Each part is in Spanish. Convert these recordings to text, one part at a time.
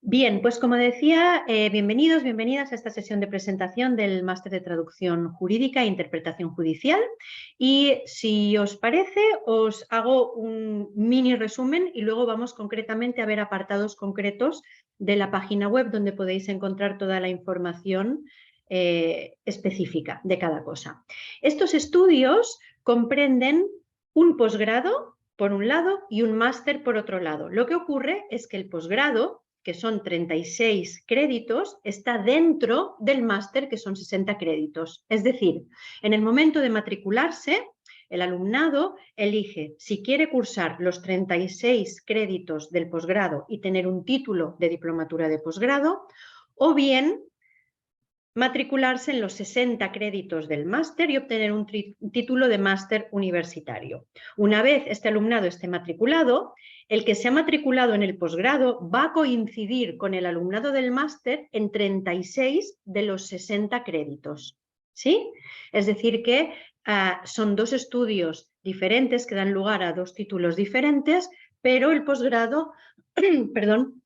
Bien, pues como decía, bienvenidos, bienvenidas a esta sesión de presentación del Máster de Traducción Jurídica e Interpretación Judicial. Y si os parece, os hago un mini resumen y luego vamos concretamente a ver apartados concretos de la página web donde podéis encontrar toda la información específica de cada cosa. Estos estudios comprenden un posgrado por un lado y un máster por otro lado. Lo que ocurre es que el posgrado, que son 36 créditos, está dentro del máster, que son 60 créditos. Es decir, en el momento de matricularse, el alumnado elige si quiere cursar los 36 créditos del posgrado y tener un título de diplomatura de posgrado, o bien matricularse en los 60 créditos del máster y obtener un título de máster universitario. Una vez este alumnado esté matriculado, el que se ha matriculado en el posgrado va a coincidir con el alumnado del máster en 36 de los 60 créditos. ¿Sí? Es decir que son dos estudios diferentes que dan lugar a dos títulos diferentes, pero el posgrado, perdón,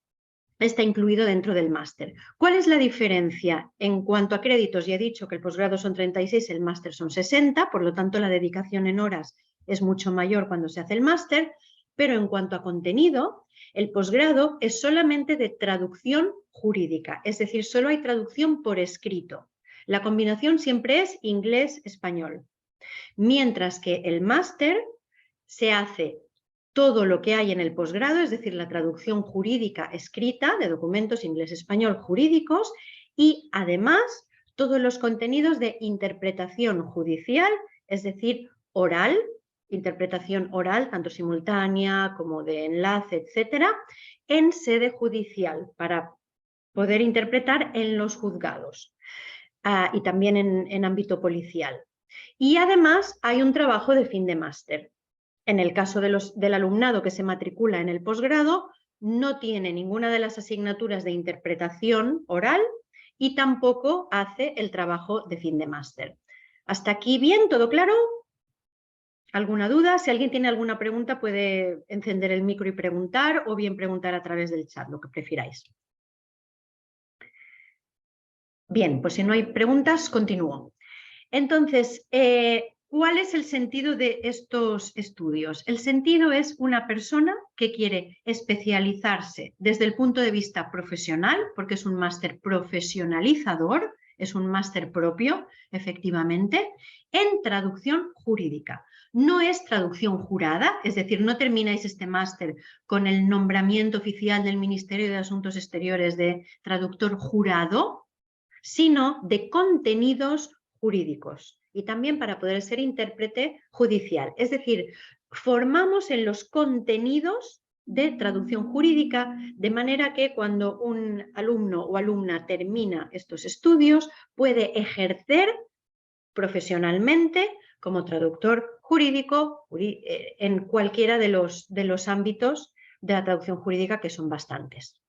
está incluido dentro del máster. ¿Cuál es la diferencia? En cuanto a créditos, ya he dicho que el posgrado son 36, el máster son 60, por lo tanto la dedicación en horas es mucho mayor cuando se hace el máster, pero en cuanto a contenido, el posgrado es solamente de traducción jurídica, es decir, solo hay traducción por escrito. La combinación siempre es inglés-español, mientras que el máster se hace todo lo que hay en el posgrado, es decir, la traducción jurídica escrita de documentos inglés-español jurídicos y además todos los contenidos de interpretación judicial, es decir, oral, interpretación oral, tanto simultánea como de enlace, etcétera, en sede judicial para poder interpretar en los juzgados y también en ámbito policial. Y además hay un trabajo de fin de máster. En el caso del alumnado que se matricula en el posgrado, no tiene ninguna de las asignaturas de interpretación oral y tampoco hace el trabajo de fin de máster. ¿Hasta aquí bien? ¿Todo claro? ¿Alguna duda? Si alguien tiene alguna pregunta puede encender el micro y preguntar o bien preguntar a través del chat, lo que prefiráis. Bien, pues si no hay preguntas, continúo. Entonces, ¿cuál es el sentido de estos estudios? El sentido es una persona que quiere especializarse desde el punto de vista profesional, porque es un máster profesionalizador, es un máster propio, efectivamente, en traducción jurídica. No es traducción jurada, es decir, no termináis este máster con el nombramiento oficial del Ministerio de Asuntos Exteriores de traductor jurado, sino de contenidos jurídicos y también para poder ser intérprete judicial. Es decir, formamos en los contenidos de traducción jurídica de manera que cuando un alumno o alumna termina estos estudios puede ejercer profesionalmente como traductor jurídico en cualquiera de los ámbitos de la traducción jurídica, que son bastantes.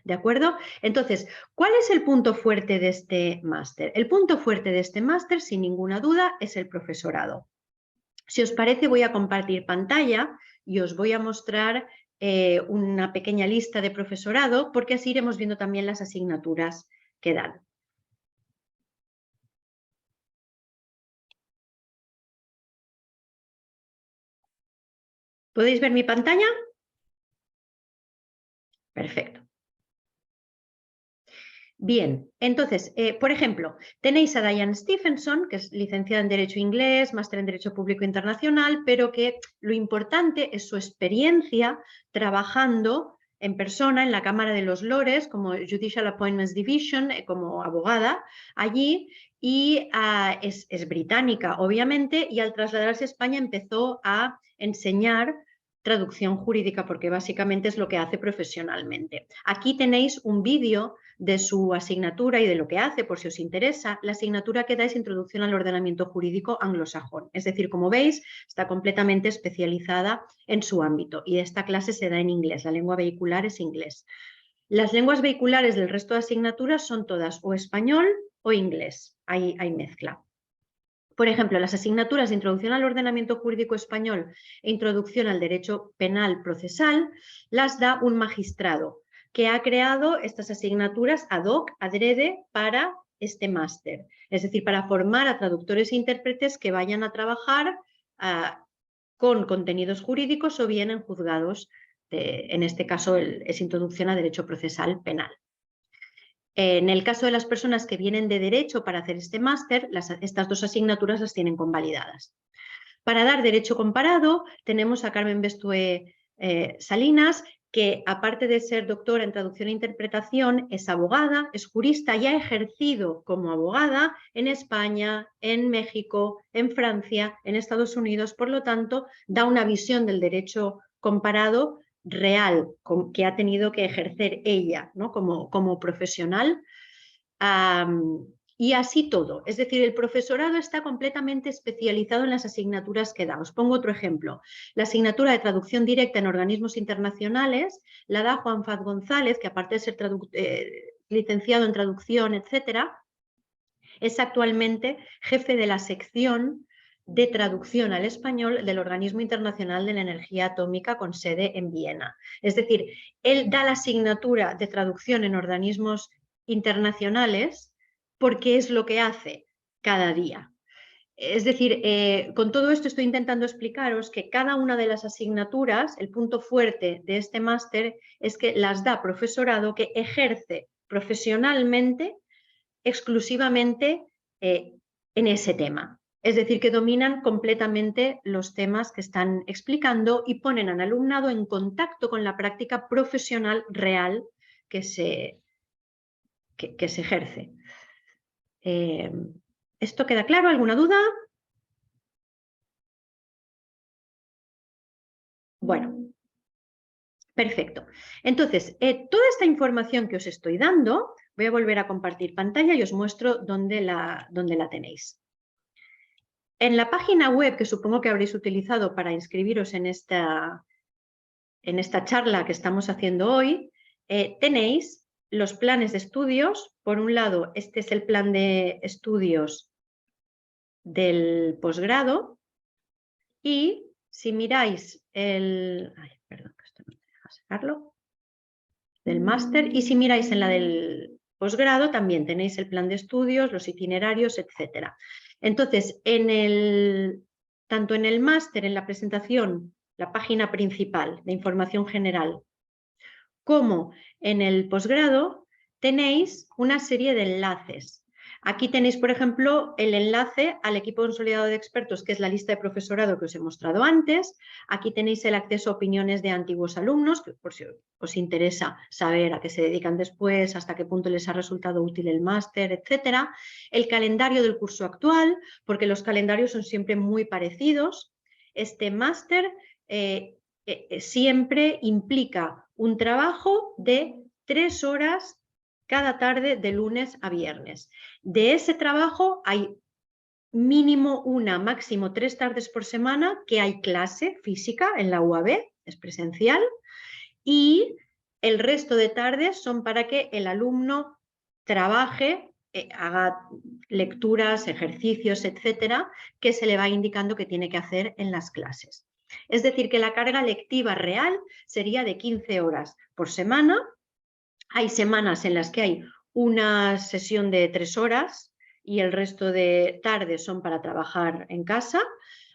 ¿De acuerdo? Entonces, ¿cuál es el punto fuerte de este máster? El punto fuerte de este máster, sin ninguna duda, es el profesorado. Si os parece, voy a compartir pantalla y os voy a mostrar una pequeña lista de profesorado, porque así iremos viendo también las asignaturas que dan. ¿Podéis ver mi pantalla? Perfecto. Bien, entonces, por ejemplo, tenéis a Diane Stephenson, que es licenciada en Derecho Inglés, máster en Derecho Público Internacional, pero que lo importante es su experiencia trabajando en persona en la Cámara de los Lores como Judicial Appointments Division, como abogada allí, y es británica, obviamente, y al trasladarse a España empezó a enseñar traducción jurídica, porque básicamente es lo que hace profesionalmente. Aquí tenéis un vídeo de su asignatura y de lo que hace, por si os interesa. La asignatura que da es Introducción al Ordenamiento Jurídico Anglosajón. Es decir, como veis, está completamente especializada en su ámbito y esta clase se da en inglés. La lengua vehicular es inglés. Las lenguas vehiculares del resto de asignaturas son todas o español o inglés. Hay mezcla. Por ejemplo, las asignaturas de Introducción al Ordenamiento Jurídico Español e Introducción al Derecho Penal Procesal las da un magistrado, que ha creado estas asignaturas ad hoc, adrede, para este máster. Es decir, para formar a traductores e intérpretes que vayan a trabajar con contenidos jurídicos o bien en juzgados, en este caso es Introducción a Derecho Procesal Penal. En el caso de las personas que vienen de Derecho para hacer este máster, estas dos asignaturas las tienen convalidadas. Para dar Derecho Comparado tenemos a Carmen Bestué Salinas, que aparte de ser doctora en Traducción e Interpretación, es abogada, es jurista y ha ejercido como abogada en España, en México, en Francia, en Estados Unidos. Por lo tanto, da una visión del derecho comparado real que ha tenido que ejercer ella, ¿no? como profesional. Y así todo. Es decir, el profesorado está completamente especializado en las asignaturas que da. Os pongo otro ejemplo. La asignatura de traducción directa en organismos internacionales la da Juan Faz González, que aparte de ser licenciado en traducción, etcétera, es actualmente jefe de la sección de traducción al español del Organismo Internacional de la Energía Atómica con sede en Viena. Es decir, él da la asignatura de traducción en organismos internacionales porque es lo que hace cada día. Es decir, con todo esto estoy intentando explicaros que cada una de las asignaturas, el punto fuerte de este máster es que las da profesorado que ejerce profesionalmente exclusivamente en ese tema. Es decir, que dominan completamente los temas que están explicando y ponen al alumnado en contacto con la práctica profesional real que se ejerce. ¿Esto queda claro? ¿Alguna duda? Bueno, perfecto. Entonces, toda esta información que os estoy dando, voy a volver a compartir pantalla y os muestro dónde la tenéis. En la página web que supongo que habréis utilizado para inscribiros en esta charla que estamos haciendo hoy, tenéis los planes de estudios. Por un lado, este es el plan de estudios del posgrado y si miráis perdón, que esto no me deja sacarlo, del máster, y si miráis en la del posgrado también tenéis el plan de estudios, los itinerarios, etcétera. Entonces, tanto en el máster, en la presentación, la página principal de información general, como en el posgrado, tenéis una serie de enlaces. Aquí tenéis, por ejemplo, el enlace al equipo consolidado de expertos, que es la lista de profesorado que os he mostrado antes. Aquí tenéis el acceso a opiniones de antiguos alumnos, que por si os interesa saber a qué se dedican después, hasta qué punto les ha resultado útil el máster, etcétera. El calendario del curso actual, porque los calendarios son siempre muy parecidos. Este máster siempre implica un trabajo de 3 horas cada tarde de lunes a viernes. De ese trabajo hay mínimo una, máximo 3 tardes por semana que hay clase física en la UAB, es presencial, y el resto de tardes son para que el alumno trabaje, haga lecturas, ejercicios, etcétera, que se le va indicando que tiene que hacer en las clases. Es decir, que la carga lectiva real sería de 15 horas por semana. Hay semanas en las que hay una sesión de 3 horas y el resto de tardes son para trabajar en casa.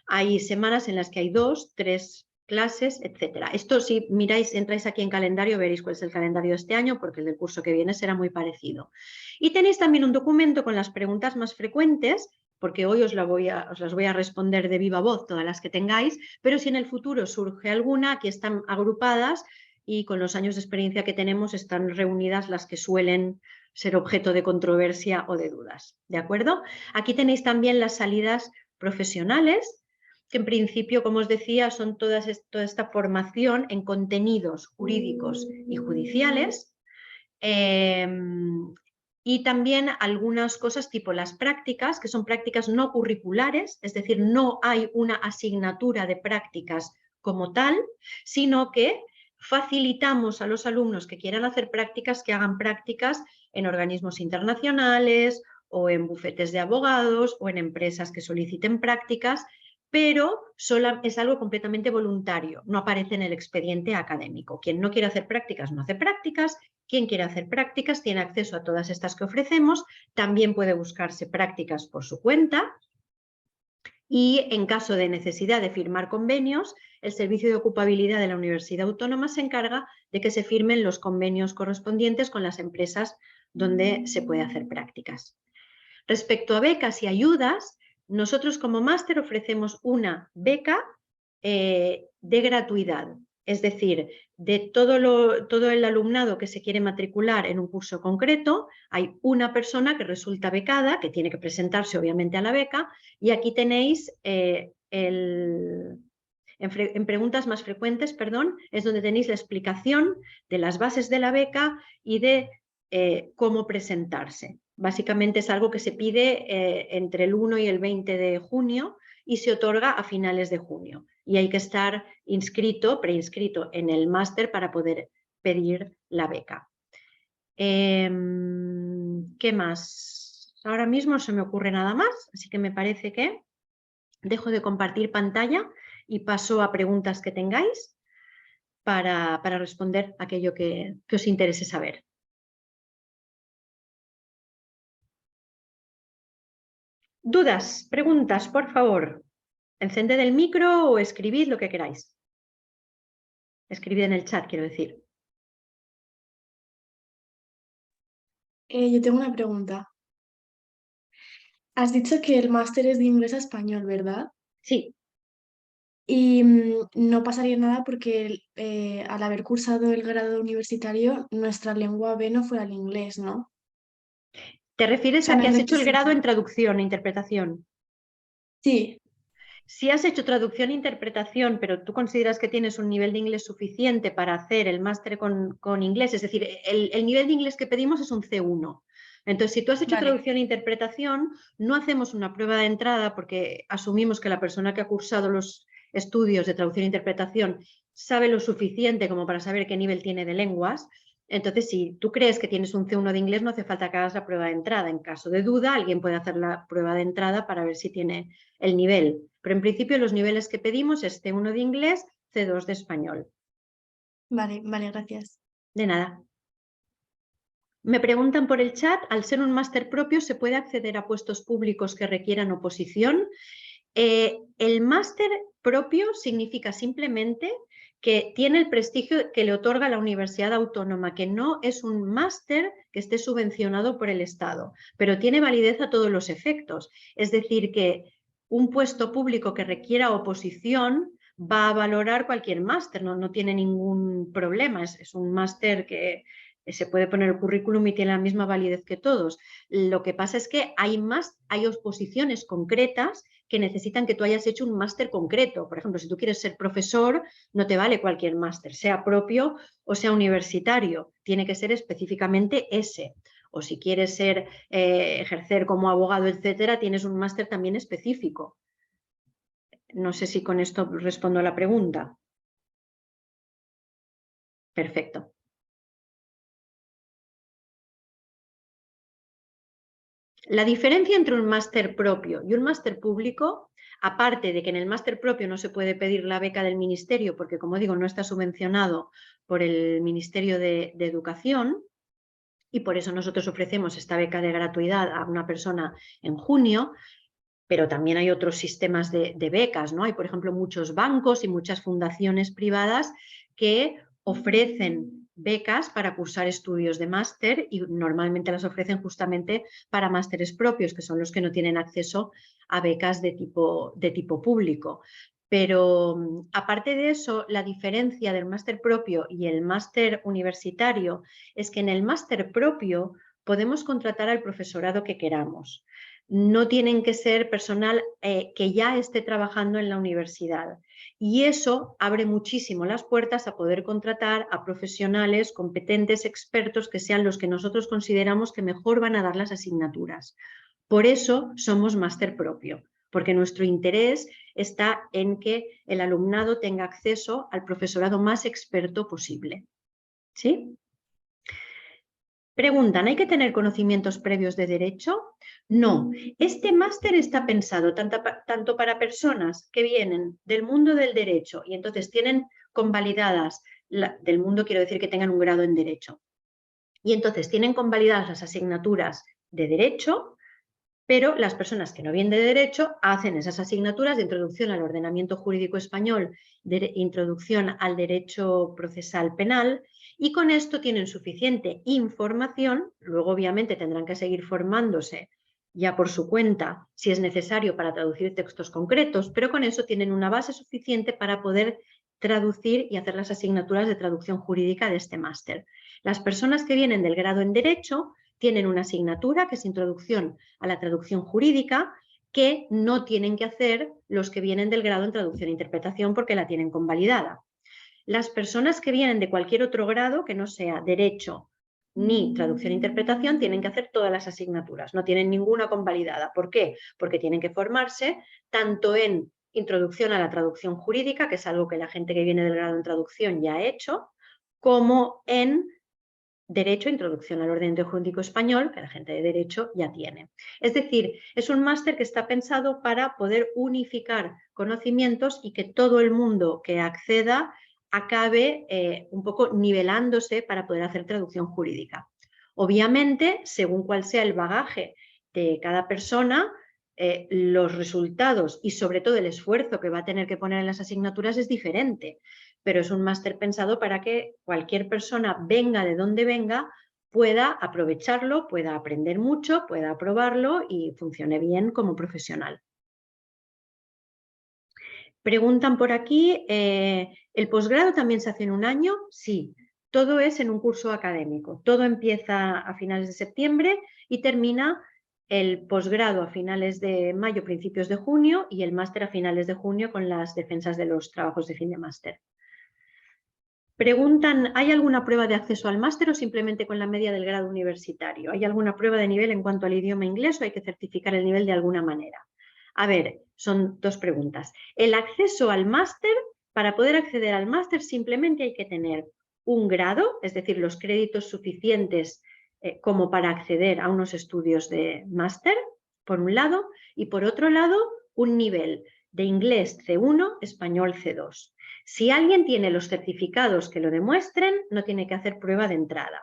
Hay semanas en las que hay 2, 3 clases, etcétera. Esto, si miráis, entráis aquí en calendario, veréis cuál es el calendario de este año, porque el del curso que viene será muy parecido. Y tenéis también un documento con las preguntas más frecuentes, porque hoy os las voy a responder de viva voz, todas las que tengáis, pero si en el futuro surge alguna, aquí están agrupadas y con los años de experiencia que tenemos están reunidas las que suelen ser objeto de controversia o de dudas. ¿De acuerdo? Aquí tenéis también las salidas profesionales, que en principio, como os decía, son toda esta formación en contenidos jurídicos y judiciales. Y también algunas cosas tipo las prácticas, que son prácticas no curriculares, es decir, no hay una asignatura de prácticas como tal, sino que facilitamos a los alumnos que quieran hacer prácticas que hagan prácticas en organismos internacionales o en bufetes de abogados o en empresas que soliciten prácticas pero es algo completamente voluntario, no aparece en el expediente académico. Quien no quiere hacer prácticas no hace prácticas, quien quiere hacer prácticas tiene acceso a todas estas que ofrecemos, también puede buscarse prácticas por su cuenta y en caso de necesidad de firmar convenios, el Servicio de Ocupabilidad de la Universidad Autónoma se encarga de que se firmen los convenios correspondientes con las empresas donde se puede hacer prácticas. Respecto a becas y ayudas, nosotros como máster ofrecemos una beca de gratuidad, es decir, de todo el alumnado que se quiere matricular en un curso concreto, hay una persona que resulta becada, que tiene que presentarse obviamente a la beca, y aquí tenéis en preguntas más frecuentes, perdón, es donde tenéis la explicación de las bases de la beca y de cómo presentarse. Básicamente es algo que se pide entre el 1 y el 20 de junio y se otorga a finales de junio. Y hay que estar preinscrito en el máster para poder pedir la beca. ¿Qué más? Ahora mismo no se me ocurre nada más, así que me parece que dejo de compartir pantalla y paso a preguntas que tengáis para responder aquello que os interese saber. ¿Dudas? ¿Preguntas? Por favor. Encended el micro o escribid lo que queráis. Escribid en el chat, quiero decir. Yo tengo una pregunta. Has dicho que el máster es de inglés a español, ¿verdad? Sí. Y no pasaría nada porque al haber cursado el grado universitario, nuestra lengua B no fuera el inglés, ¿no? ¿Te O refieres sea, a no que es has hecho el grado requisito. en traducción e interpretación? Sí, Si has hecho traducción e interpretación, pero tú consideras que tienes un nivel de inglés suficiente para hacer el máster con inglés, es decir, el nivel de inglés que pedimos es un C1. Entonces, si tú has hecho vale. traducción e interpretación, no hacemos una prueba de entrada porque asumimos que la persona que ha cursado los estudios de traducción e interpretación sabe lo suficiente como para saber qué nivel tiene de lenguas. Entonces, si tú crees que tienes un C1 de inglés, no hace falta que hagas la prueba de entrada. En caso de duda, alguien puede hacer la prueba de entrada para ver si tiene el nivel. Pero en principio los niveles que pedimos es C1 de inglés, C2 de español. Vale, vale, gracias. De nada. Me preguntan por el chat, al ser un máster propio, ¿se puede acceder a puestos públicos que requieran oposición? El máster propio significa simplemente que tiene el prestigio que le otorga la Universidad Autónoma, que no es un máster que esté subvencionado por el Estado, pero tiene validez a todos los efectos. Es decir, que un puesto público que requiera oposición va a valorar cualquier máster, no tiene ningún problema, es un máster que se puede poner el currículum y tiene la misma validez que todos. Lo que pasa es que hay oposiciones concretas que necesitan que tú hayas hecho un máster concreto. Por ejemplo, si tú quieres ser profesor, no te vale cualquier máster, sea propio o sea universitario, tiene que ser específicamente ese. O si quieres ejercer como abogado, etcétera, tienes un máster también específico. No sé si con esto respondo a la pregunta. Perfecto. La diferencia entre un máster propio y un máster público, aparte de que en el máster propio no se puede pedir la beca del ministerio porque, como digo, no está subvencionado por el Ministerio de Educación, y por eso nosotros ofrecemos esta beca de gratuidad a una persona en junio, pero también hay otros sistemas de becas, ¿no? Hay, por ejemplo, muchos bancos y muchas fundaciones privadas que ofrecen becas para cursar estudios de máster y normalmente las ofrecen justamente para másteres propios, que son los que no tienen acceso a becas de tipo público. Pero aparte de eso, la diferencia del máster propio y el máster universitario es que en el máster propio podemos contratar al profesorado que queramos. No tienen que ser personal que ya esté trabajando en la universidad. Y eso abre muchísimo las puertas a poder contratar a profesionales competentes, expertos, que sean los que nosotros consideramos que mejor van a dar las asignaturas. Por eso somos máster propio, porque nuestro interés está en que el alumnado tenga acceso al profesorado más experto posible. ¿Sí? Preguntan, ¿hay que tener conocimientos previos de derecho? No, este máster está pensado tanto para personas que vienen del mundo del derecho y entonces tienen convalidadas, del mundo quiero decir que tengan un grado en derecho, y entonces tienen convalidadas las asignaturas de derecho, pero las personas que no vienen de derecho hacen esas asignaturas de introducción al ordenamiento jurídico español, de introducción al derecho procesal penal, y con esto tienen suficiente información. Luego obviamente tendrán que seguir formándose ya por su cuenta si es necesario para traducir textos concretos, pero con eso tienen una base suficiente para poder traducir y hacer las asignaturas de traducción jurídica de este máster. Las personas que vienen del grado en derecho tienen una asignatura que es introducción a la traducción jurídica, que no tienen que hacer los que vienen del grado en traducción e interpretación porque la tienen convalidada. Las personas que vienen de cualquier otro grado que no sea derecho ni traducción e interpretación tienen que hacer todas las asignaturas, no tienen ninguna convalidada. ¿Por qué? Porque tienen que formarse tanto en introducción a la traducción jurídica, que es algo que la gente que viene del grado en traducción ya ha hecho, como en Derecho, introducción al ordenamiento jurídico español, que la gente de Derecho ya tiene. Es decir, es un máster que está pensado para poder unificar conocimientos y que todo el mundo que acceda acabe un poco nivelándose para poder hacer traducción jurídica. Obviamente, según cuál sea el bagaje de cada persona, los resultados y sobre todo el esfuerzo que va a tener que poner en las asignaturas es diferente, pero es un máster pensado para que cualquier persona, venga de donde venga, pueda aprovecharlo, pueda aprender mucho, pueda aprobarlo y funcione bien como profesional. Preguntan por aquí, ¿el posgrado también se hace en un año? Sí, todo es en un curso académico. Todo empieza a finales de septiembre y termina el posgrado a finales de mayo, principios de junio, y el máster a finales de junio con las defensas de los trabajos de fin de máster. Preguntan, ¿hay alguna prueba de acceso al máster o simplemente con la media del grado universitario? ¿Hay alguna prueba de nivel en cuanto al idioma inglés o hay que certificar el nivel de alguna manera? A ver, son dos preguntas. El acceso al máster, para poder acceder al máster simplemente hay que tener un grado, es decir, los créditos suficientes como para acceder a unos estudios de máster, por un lado, y por otro lado, un nivel de inglés C1, español C2. Si alguien tiene los certificados que lo demuestren, no tiene que hacer prueba de entrada.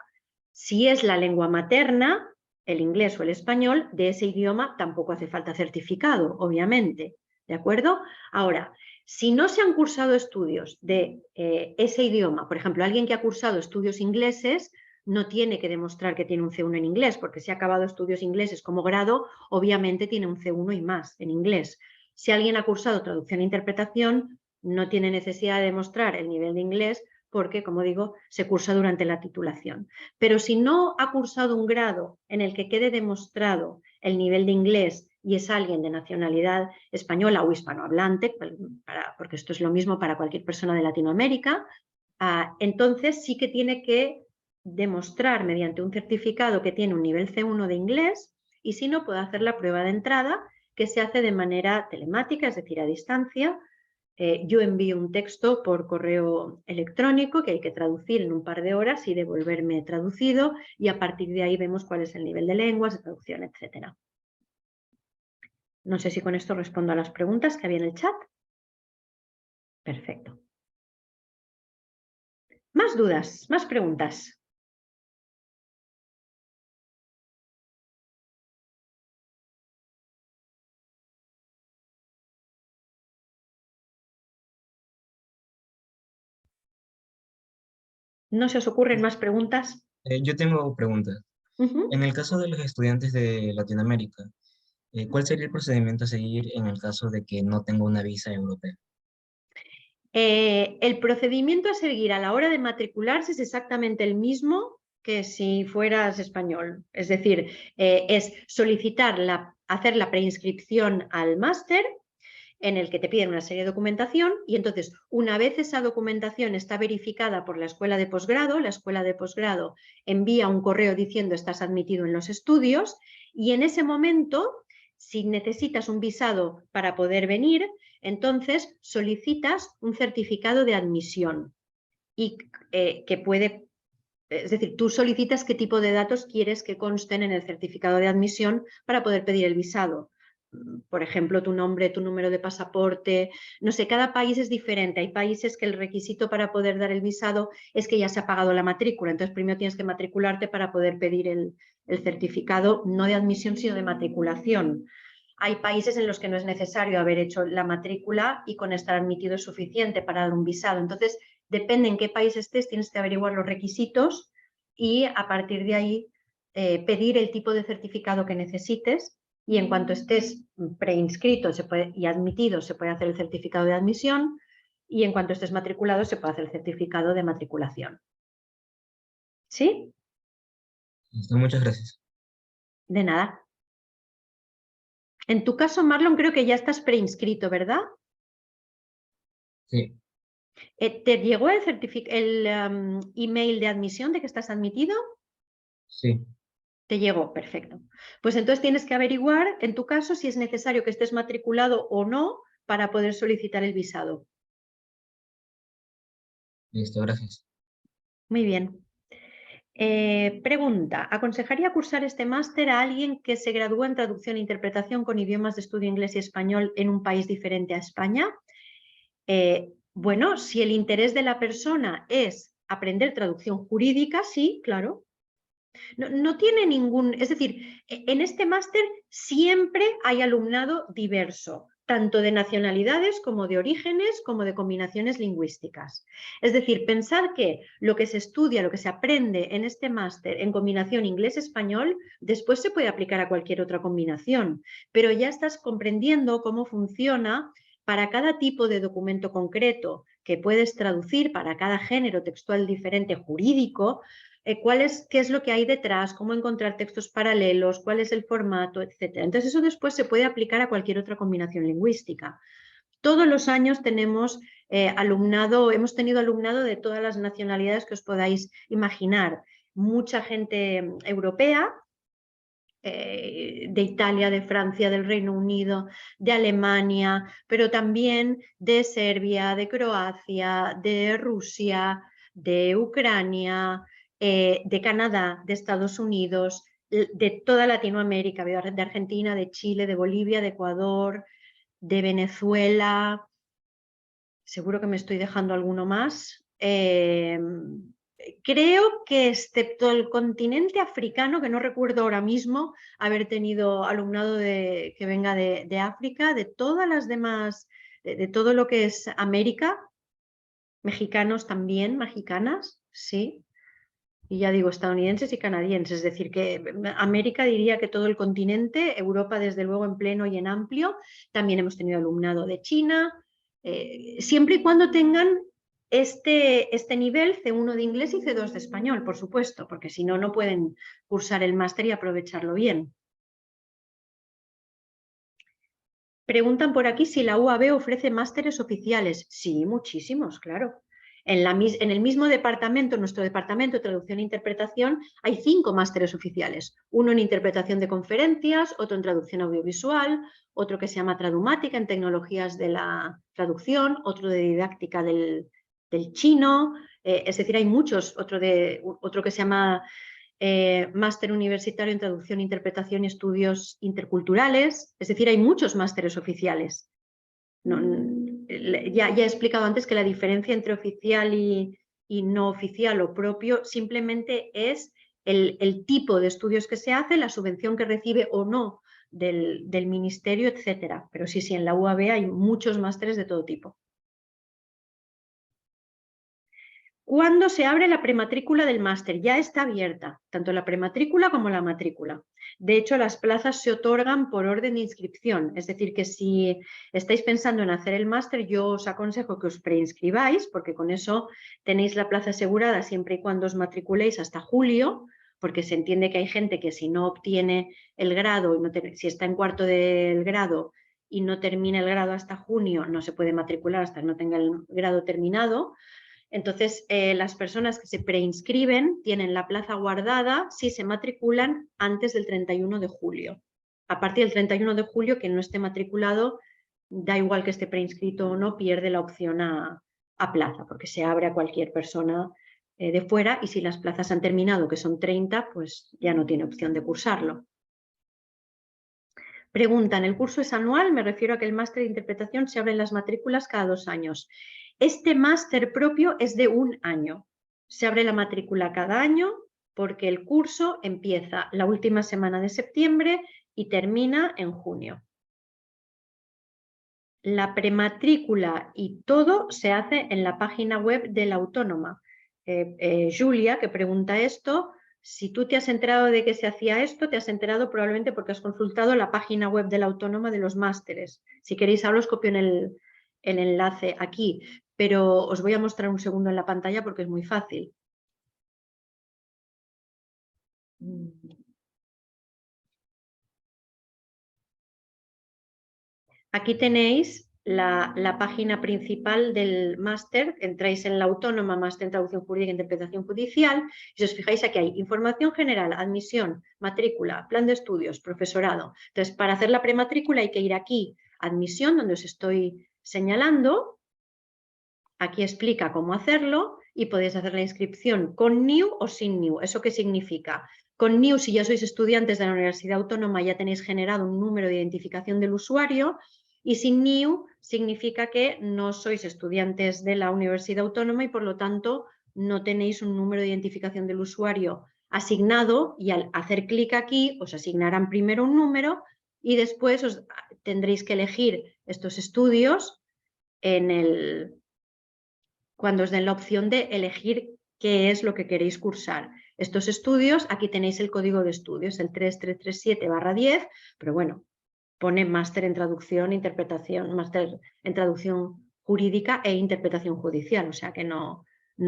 Si es la lengua materna, el inglés o el español, de ese idioma tampoco hace falta certificado, obviamente. ¿De acuerdo? Ahora, si no se han cursado estudios de ese idioma, por ejemplo, alguien que ha cursado estudios ingleses, no tiene que demostrar que tiene un C1 en inglés, porque si ha acabado estudios ingleses como grado, obviamente tiene un C1 y más en inglés. Si alguien ha cursado traducción e interpretación, no tiene necesidad de demostrar el nivel de inglés porque, como digo, se cursa durante la titulación. Pero si no ha cursado un grado en el que quede demostrado el nivel de inglés y es alguien de nacionalidad española o hispanohablante, porque esto es lo mismo para cualquier persona de Latinoamérica, entonces sí que tiene que demostrar mediante un certificado que tiene un nivel C1 de inglés, y si no, puede hacer la prueba de entrada, que se hace de manera telemática, es decir, a distancia. Yo envío un texto por correo electrónico que hay que traducir en un par de horas y devolverme traducido, y a partir de ahí vemos cuál es el nivel de lenguas, de traducción, etc. No sé si con esto respondo a las preguntas que había en el chat. Perfecto. Más dudas, más preguntas. ¿No se os ocurren más preguntas? Yo tengo preguntas. En el caso de los estudiantes de Latinoamérica, ¿cuál sería el procedimiento a seguir en el caso de que no tenga una visa europea? El procedimiento a seguir a la hora de matricularse es exactamente el mismo que si fueras español. Es decir, es solicitar hacer la preinscripción al máster, en el que te piden una serie de documentación, y entonces una vez esa documentación está verificada por la escuela de posgrado envía un correo diciendo estás admitido en los estudios, y en ese momento, si necesitas un visado para poder venir, entonces solicitas un certificado de admisión y que puede Es decir, tú solicitas qué tipo de datos quieres que consten en el certificado de admisión para poder pedir el visado. Por ejemplo, tu nombre, tu número de pasaporte, no sé, cada país es diferente. Hay países que el requisito para poder dar el visado es que ya se ha pagado la matrícula. Entonces, primero tienes que matricularte para poder pedir el certificado, no de admisión, sino de matriculación. Hay países en los que no es necesario haber hecho la matrícula y con estar admitido es suficiente para dar un visado. Entonces, depende en qué país estés, tienes que averiguar los requisitos y a partir de ahí pedir el tipo de certificado que necesites. Y en cuanto estés preinscrito y admitido, se puede hacer el certificado de admisión, y en cuanto estés matriculado, se puede hacer el certificado de matriculación. ¿Sí? Listo, muchas gracias. De nada. En tu caso, Marlon, creo que ya estás preinscrito, ¿verdad? Sí, ¿Te llegó el email de admisión de que estás admitido? sí. Te llegó, perfecto. Pues entonces tienes que averiguar, en tu caso, si es necesario que estés matriculado o no para poder solicitar el visado. Listo, gracias. Muy bien. Pregunta, ¿aconsejaría cursar este máster a alguien que se gradúa en traducción e interpretación con idiomas de estudio inglés y español en un país diferente a España? Bueno, si el interés de la persona es aprender traducción jurídica, sí, claro. No tiene ningún, es decir, en este máster siempre hay alumnado diverso, tanto de nacionalidades como de orígenes, como de combinaciones lingüísticas. Es decir, pensar que lo que se estudia, lo que se aprende en este máster en combinación inglés-español, después se puede aplicar a cualquier otra combinación, pero ya estás comprendiendo cómo funciona para cada tipo de documento concreto que puedes traducir, para cada género textual diferente jurídico, qué es lo que hay detrás, cómo encontrar textos paralelos, cuál es el formato, etc. Entonces eso después se puede aplicar a cualquier otra combinación lingüística. Todos los años tenemos hemos tenido alumnado de todas las nacionalidades que os podáis imaginar. Mucha gente europea, de Italia, de Francia, del Reino Unido, de Alemania, pero también de Serbia, de Croacia, de Rusia, de Ucrania, de Canadá, de Estados Unidos, de toda Latinoamérica, de Argentina, de Chile, de Bolivia, de Ecuador, de Venezuela. Seguro que me estoy dejando alguno más. Creo que excepto el continente africano, que no recuerdo ahora mismo haber tenido alumnado que venga de África, de todas las demás, de todo lo que es América, mexicanos también, mexicanas, sí. Y ya digo, estadounidenses y canadienses, es decir, que América diría que todo el continente, Europa desde luego en pleno y en amplio, también hemos tenido alumnado de China, siempre y cuando tengan este nivel C1 de inglés y C2 de español, por supuesto, porque si no, no pueden cursar el máster y aprovecharlo bien. Preguntan por aquí si la UAB ofrece másteres oficiales. Sí, muchísimos, claro. En el mismo departamento, nuestro departamento de traducción e interpretación, hay 5 másteres oficiales. Uno en interpretación de conferencias, otro en traducción audiovisual, otro que se llama Tradumática en tecnologías de la traducción, otro de didáctica del chino. Es decir, hay muchos, otro que se llama máster universitario en traducción, interpretación y estudios interculturales. Es decir, hay muchos másteres oficiales. Ya he explicado antes que la diferencia entre oficial y no oficial o propio simplemente es el tipo de estudios que se hace, la subvención que recibe o no del ministerio, etcétera. Pero sí, en la UAB hay muchos másteres de todo tipo. ¿Cuándo se abre la prematrícula del máster? Ya está abierta, tanto la prematrícula como la matrícula. De hecho, las plazas se otorgan por orden de inscripción. Es decir, que si estáis pensando en hacer el máster, yo os aconsejo que os preinscribáis, porque con eso tenéis la plaza asegurada siempre y cuando os matriculéis hasta julio, porque se entiende que hay gente que si no obtiene el grado, si está en cuarto del grado y no termina el grado hasta junio, no se puede matricular hasta que no tenga el grado terminado. Entonces, las personas que se preinscriben tienen la plaza guardada si se matriculan antes del 31 de julio. A partir del 31 de julio, quien no esté matriculado, da igual que esté preinscrito o no, pierde la opción a plaza, porque se abre a cualquier persona de fuera, y si las plazas han terminado, que son 30, pues ya no tiene opción de cursarlo. Preguntan, ¿el curso es anual? Me refiero a que el máster de interpretación se abren las matrículas cada 2 años. Este máster propio es de 1 año. Se abre la matrícula cada año porque el curso empieza la última semana de septiembre y termina en junio. La prematrícula y todo se hace en la página web de la Autónoma. Julia, que pregunta esto, si tú te has enterado de que se hacía esto, te has enterado probablemente porque has consultado la página web de la Autónoma de los másteres. Si queréis, ahora os copio en el enlace aquí, pero os voy a mostrar un segundo en la pantalla porque es muy fácil. Aquí tenéis la página principal del máster. Entráis en la Autónoma, Máster en Traducción Jurídica e Interpretación Judicial, y si os fijáis aquí hay información general, admisión, matrícula, plan de estudios, profesorado. Entonces, para hacer la prematrícula hay que ir aquí, admisión, donde os estoy señalando. Aquí explica cómo hacerlo y podéis hacer la inscripción con NIU o sin NIU. ¿Eso qué significa? Con NIU, si ya sois estudiantes de la Universidad Autónoma, ya tenéis generado un número de identificación del usuario, y sin NIU significa que no sois estudiantes de la Universidad Autónoma y por lo tanto no tenéis un número de identificación del usuario asignado, y al hacer clic aquí os asignarán primero un número y después tendréis que elegir estos estudios cuando os den la opción de elegir qué es lo que queréis cursar. Estos estudios, aquí tenéis el código de estudios, el 3337/10, pero bueno, pone máster en traducción, interpretación, máster en traducción jurídica e interpretación judicial, o sea que no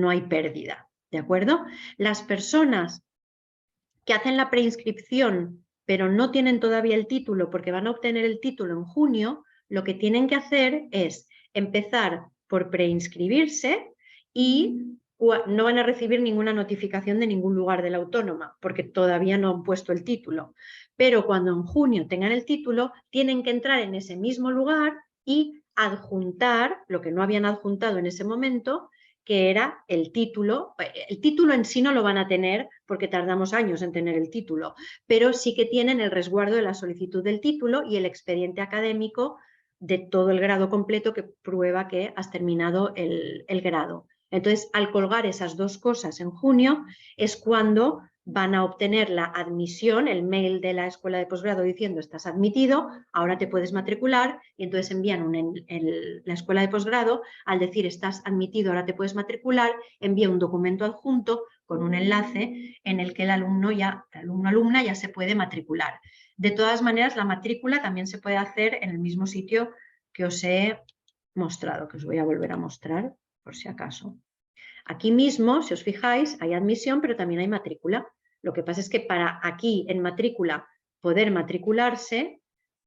hay pérdida, ¿de acuerdo? Las personas que hacen la preinscripción pero no tienen todavía el título porque van a obtener el título en junio, lo que tienen que hacer es empezar por preinscribirse y no van a recibir ninguna notificación de ningún lugar de la Autónoma porque todavía no han puesto el título. Pero cuando en junio tengan el título, tienen que entrar en ese mismo lugar y adjuntar lo que no habían adjuntado en ese momento, que era el título. El título en sí no lo van a tener porque tardamos años en tener el título, pero sí que tienen el resguardo de la solicitud del título y el expediente académico de todo el grado completo que prueba que has terminado el grado. Entonces, al colgar esas dos cosas en junio es cuando van a obtener la admisión, el mail de la escuela de posgrado diciendo estás admitido, ahora te puedes matricular, y entonces envían la escuela de posgrado, al decir estás admitido, ahora te puedes matricular, envía un documento adjunto con un enlace en el que el alumno alumna ya se puede matricular. De todas maneras, la matrícula también se puede hacer en el mismo sitio que os he mostrado, que os voy a volver a mostrar por si acaso. Aquí mismo, si os fijáis, hay admisión, pero también hay matrícula. Lo que pasa es que para aquí, en matrícula, poder matricularse,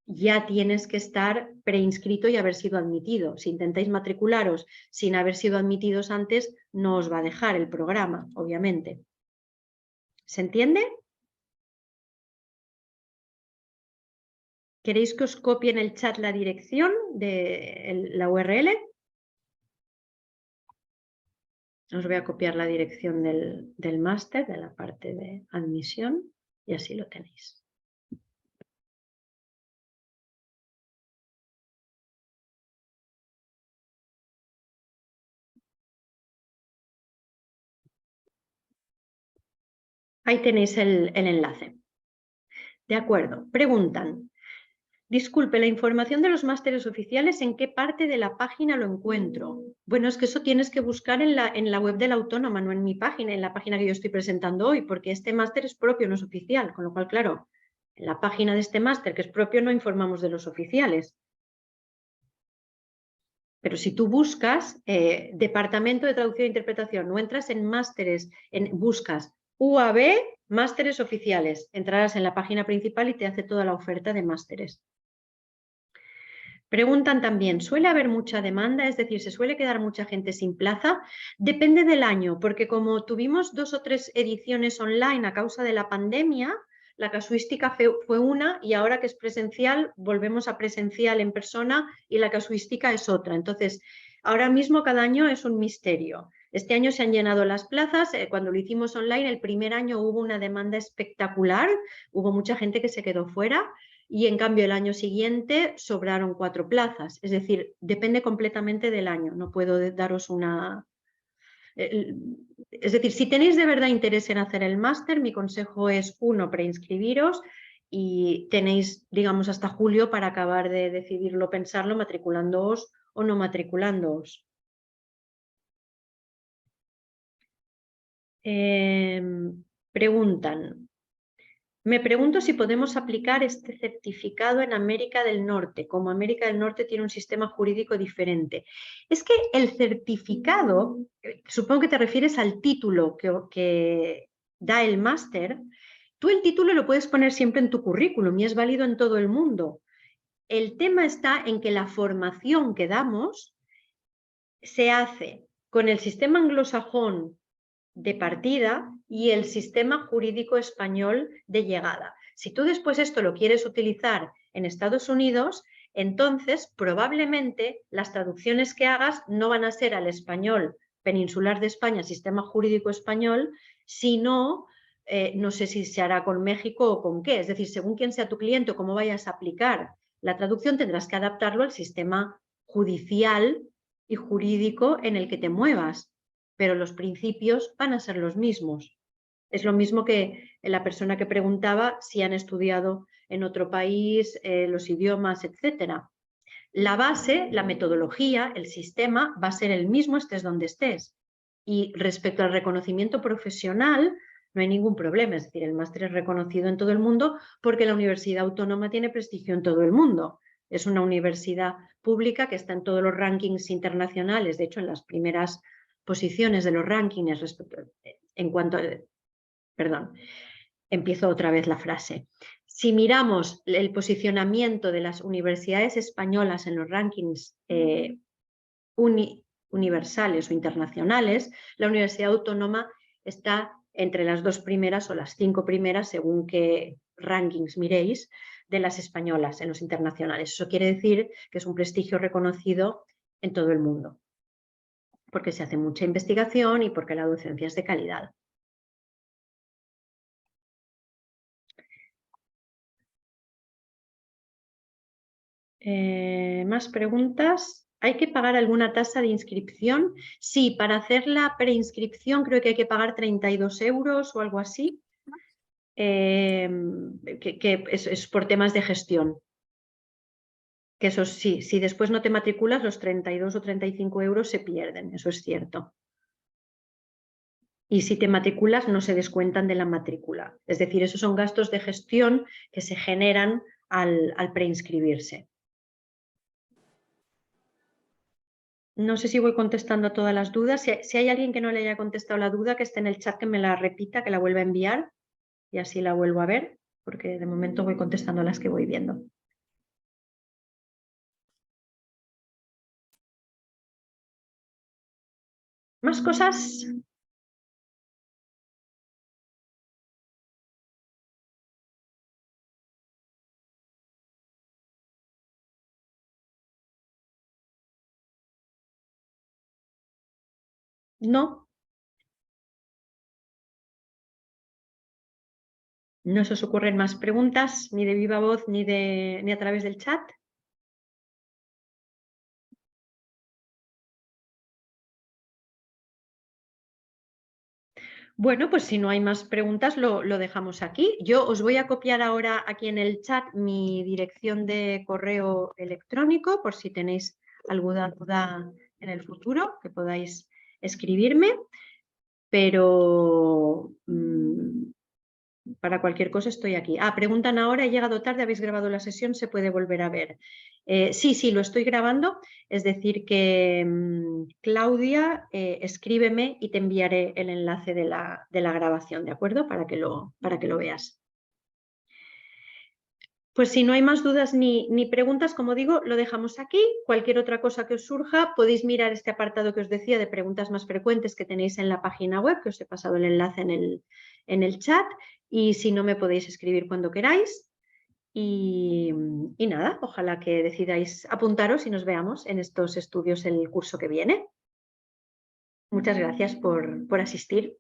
ya tienes que estar preinscrito y haber sido admitido. Si intentáis matricularos sin haber sido admitidos antes, no os va a dejar el programa, obviamente. ¿Se entiende? ¿Queréis que os copie en el chat la dirección de la URL? Os voy a copiar la dirección del máster, de la parte de admisión, y así lo tenéis. Ahí tenéis el enlace. De acuerdo. Preguntan, disculpe, la información de los másteres oficiales, ¿en qué parte de la página lo encuentro? Bueno, es que eso tienes que buscar en la web de la Autónoma, no en mi página, en la página que yo estoy presentando hoy, porque este máster es propio, no es oficial, con lo cual, claro, en la página de este máster, que es propio, no informamos de los oficiales. Pero si tú buscas Departamento de Traducción e Interpretación, no entras en másteres, buscas UAB, másteres oficiales, entrarás en la página principal y te hace toda la oferta de másteres. Preguntan también, ¿suele haber mucha demanda? Es decir, ¿se suele quedar mucha gente sin plaza? Depende del año, porque como tuvimos 2 o 3 ediciones online a causa de la pandemia, la casuística fue una, y ahora que es presencial, volvemos a presencial en persona y la casuística es otra. Entonces, ahora mismo cada año es un misterio. Este año se han llenado las plazas. Cuando lo hicimos online, el primer año hubo una demanda espectacular, hubo mucha gente que se quedó fuera y en cambio el año siguiente sobraron 4 plazas. Es decir, depende completamente del año. No puedo daros una... Es decir, si tenéis de verdad interés en hacer el máster, mi consejo es, 1, preinscribiros y tenéis, digamos, hasta julio para acabar de decidirlo, pensarlo, matriculándoos o no matriculándoos. Preguntan, me pregunto si podemos aplicar este certificado en América del Norte, como América del Norte tiene un sistema jurídico diferente. Es que el certificado, supongo que te refieres al título que da el máster, tú el título lo puedes poner siempre en tu currículum y es válido en todo el mundo. El tema está en que la formación que damos se hace con el sistema anglosajón de partida y el sistema jurídico español de llegada. Si tú después esto lo quieres utilizar en Estados Unidos, entonces probablemente las traducciones que hagas no van a ser al español peninsular de España, sistema jurídico español, sino, no sé si se hará con México o con qué. Es decir, según quién sea tu cliente o cómo vayas a aplicar la traducción, tendrás que adaptarlo al sistema judicial y jurídico en el que te muevas, pero los principios van a ser los mismos. Es lo mismo que la persona que preguntaba si han estudiado en otro país, los idiomas, etc. La base, la metodología, el sistema va a ser el mismo estés donde estés. Y respecto al reconocimiento profesional, no hay ningún problema. Es decir, el máster es reconocido en todo el mundo porque la Universidad Autónoma tiene prestigio en todo el mundo. Es una universidad pública que está en todos los rankings internacionales, de hecho en las primeras posiciones de los rankings respecto, en cuanto a, perdón, empiezo otra vez la frase. Si miramos el posicionamiento de las universidades españolas en los rankings universales o internacionales, la Universidad Autónoma está entre las 2 primeras o las 5 primeras, según qué rankings miréis, de las españolas en los internacionales. Eso quiere decir que es un prestigio reconocido en todo el mundo, porque se hace mucha investigación y porque la docencia es de calidad. ¿Más preguntas? ¿Hay que pagar alguna tasa de inscripción? Sí, para hacer la preinscripción creo que hay que pagar 32 euros o algo así, que es por temas de gestión. Que eso sí, si después no te matriculas, los 32 o 35 euros se pierden, eso es cierto. Y si te matriculas, no se descuentan de la matrícula. Es decir, esos son gastos de gestión que se generan al preinscribirse. No sé si voy contestando a todas las dudas. Si hay alguien que no le haya contestado la duda, que esté en el chat, que me la repita, que la vuelva a enviar y así la vuelvo a ver, porque de momento voy contestando las que voy viendo. ¿Más cosas? No. ¿No se os ocurren más preguntas, ni de viva voz, ni a través del chat? Bueno, pues si no hay más preguntas, lo dejamos aquí. Yo os voy a copiar ahora aquí en el chat mi dirección de correo electrónico, por si tenéis alguna duda en el futuro, que podáis escribirme, pero para cualquier cosa estoy aquí. Preguntan ahora, he llegado tarde, habéis grabado la sesión, ¿se puede volver a ver? Sí, lo estoy grabando, es decir que Claudia, escríbeme y te enviaré el enlace de la grabación, ¿de acuerdo? Para que lo veas. Pues si no hay más dudas ni preguntas, como digo, lo dejamos aquí. Cualquier otra cosa que os surja, podéis mirar este apartado que os decía de preguntas más frecuentes que tenéis en la página web, que os he pasado el enlace en el chat. Y si no, me podéis escribir cuando queráis. Y nada, ojalá que decidáis apuntaros y nos veamos en estos estudios el curso que viene. Muchas gracias por asistir.